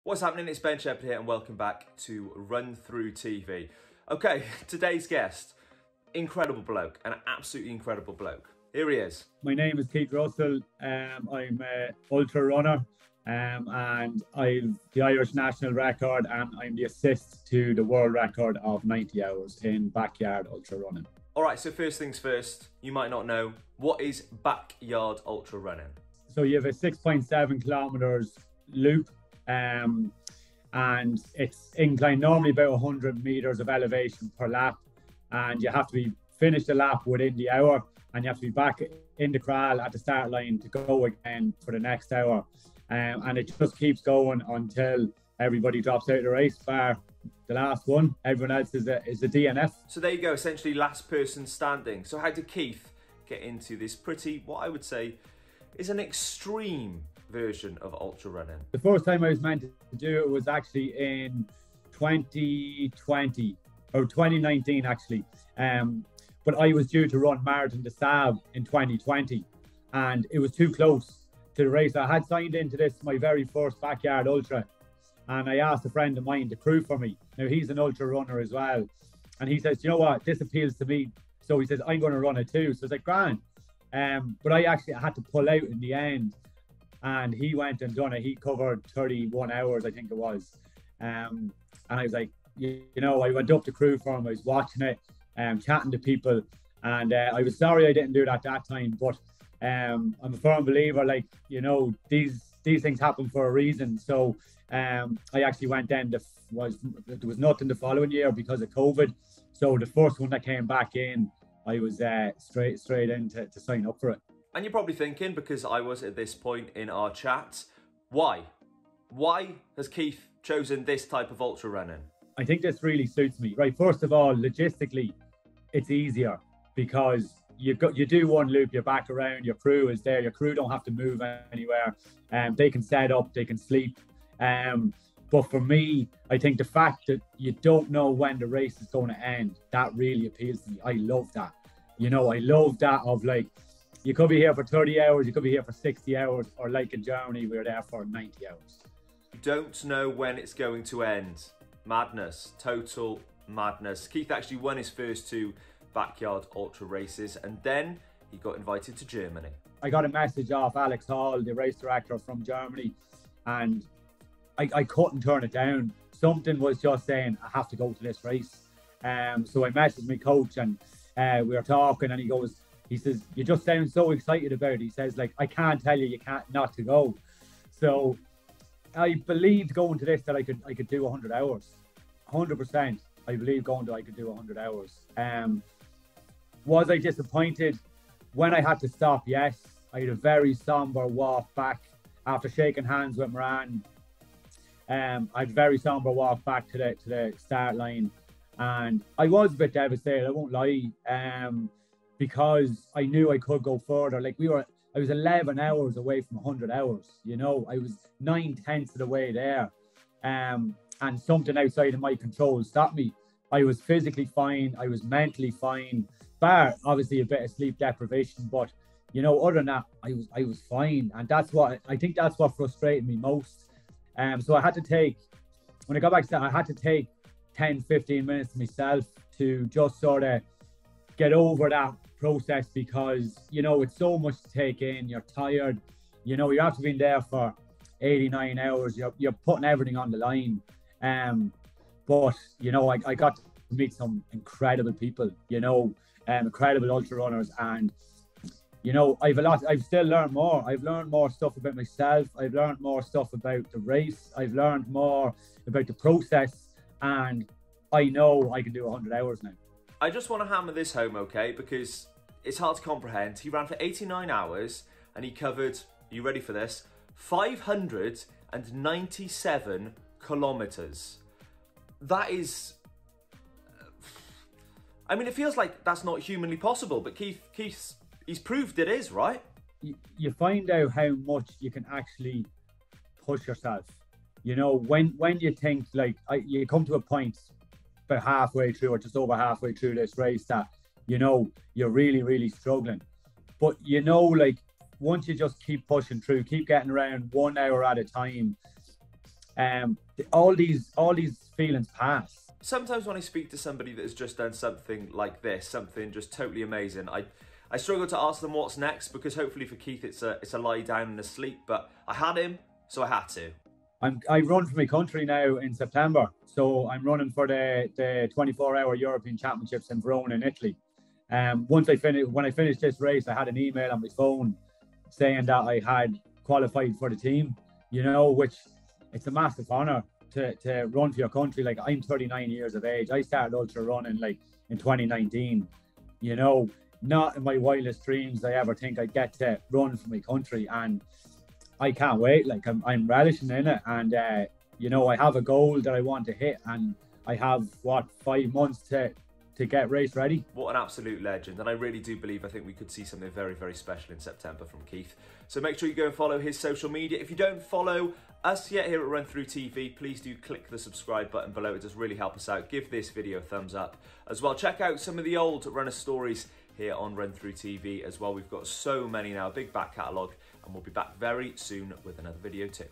What's happening? It's Ben Sheppard here and welcome back to RunThrough TV. Okay, today's guest, incredible bloke, an absolutely incredible bloke. Here he is. My name is Keith Russell. I'm an ultra runner and I've the Irish national record and I'm the assist to the world record of 90 hours in backyard ultra running. All right, so first things first, you might not know, what is backyard ultra running? So you have a 6.7 kilometers loop and it's inclined, normally about 100 meters of elevation per lap, and you have to be finished the lap within the hour and you have to be back in the corral at the start line to go again for the next hour, and it just keeps going until everybody drops out of the race, bar the last one. Everyone else is a DNF. So there you go, essentially last person standing. So how did Keith get into this pretty, what I would say is an extreme version of ultra running? The first time I was meant to do it was actually in 2020 or 2019 actually, but I was due to run Marathon des Sables in 2020 and it was too close to the race. I had signed into this, my very first backyard ultra, and I asked a friend of mine to crew for me. Now he's an ultra runner as well, and he says, you know what, this appeals to me, so he says I'm going to run it too. So it's like grand, but I had to pull out in the end, and he went and done it. He covered 31 hours, I think it was. And I was like, you know, I went up to crew for him. I was watching it, chatting to people. And I was sorry I didn't do it at that time. But I'm a firm believer, like, you know, these things happen for a reason. So I actually went then, there was nothing the following year because of COVID. So the first one that came back in, I was straight in to sign up for it. And you're probably thinking, because I was at this point in our chat, why? Why has Keith chosen this type of ultra running? I think this really suits me. Right, first of all, logistically, it's easier because you do one loop, you're back around, your crew is there, your crew don't have to move anywhere, they can set up, they can sleep. But for me, I think the fact that you don't know when the race is going to end, that really appeals to me. I love that. You know, I love that of like, you could be here for 30 hours, you could be here for 60 hours, or like in Germany, we're there for 90 hours. You don't know when it's going to end. Madness, total madness. Keith actually won his first two backyard ultra races, and then he got invited to Germany. I got a message off Alex Hall, the race director from Germany, and I couldn't turn it down. Something was just saying, I have to go to this race. So I messaged my coach and we were talking, and he says, you just sound so excited about it. He says, like, I can't tell you can't not to go. So I believed going to this that I could do 100 hours. 100%. I believe I could do 100 hours. Was I disappointed when I had to stop? Yes. I had a very somber walk back after shaking hands with Moran. I had a very somber walk back to the start line, and I was a bit devastated, I won't lie. Because I knew I could go further. Like I was 11 hours away from 100 hours, you know, I was 9/10 of the way there. And something outside of my control stopped me. I was physically fine, I was mentally fine, bar obviously a bit of sleep deprivation, but you know, other than that, I was fine. And I think that's what frustrated me most. So I had to take, when I got back to that, I had to take 10-15 minutes to myself to just sort of get over that process, because you know it's so much to take in. You're tired, you know, you have to be in there for 89 hours, you're putting everything on the line. But you know, I got to meet some incredible people, you know, incredible ultra runners, and you know, I've still learned more. I've learned more stuff about myself, I've learned more stuff about the race, I've learned more about the process, and I know I can do 100 hours now. I just want to hammer this home, okay, because it's hard to comprehend. He ran for 89 hours and he covered, you ready for this, 597 kilometers. That is, I mean, it feels like that's not humanly possible, but Keith's proved it is, right? You find out how much you can actually push yourself. You know, when you think, like, you come to a point about halfway through or just over halfway through this race that, you know, you're really, really struggling. But, you know, like, once you just keep pushing through, keep getting around 1 hour at a time, All these feelings pass. Sometimes when I speak to somebody that has just done something like this, something just totally amazing, I struggle to ask them what's next, because hopefully for Keith it's a lie down and a sleep, but I had him, so I had to. I run for my country now in September, so I'm running for the 24-hour European Championships in Verona in Italy. When I finished this race, I had an email on my phone saying that I had qualified for the team, you know, which it's a massive honour to run for your country. Like, I'm 39 years of age. I started ultra running like in 2019, you know. Not in my wildest dreams I ever think I'd get to run for my country, and I can't wait. Like, I'm relishing in it, and you know, I have a goal that I want to hit, and I have 5 months to get race ready. What an absolute legend, and I really do believe, I think we could see something very, very special in September from Keith. So make sure you go and follow his social media. If you don't follow us yet here at RunThrough TV, please do click the subscribe button below. It does really help us out. Give this video a thumbs up as well. Check out some of the old runner stories here on RunThrough TV as well. We've got so many now, big back catalogue, and we'll be back very soon with another video too.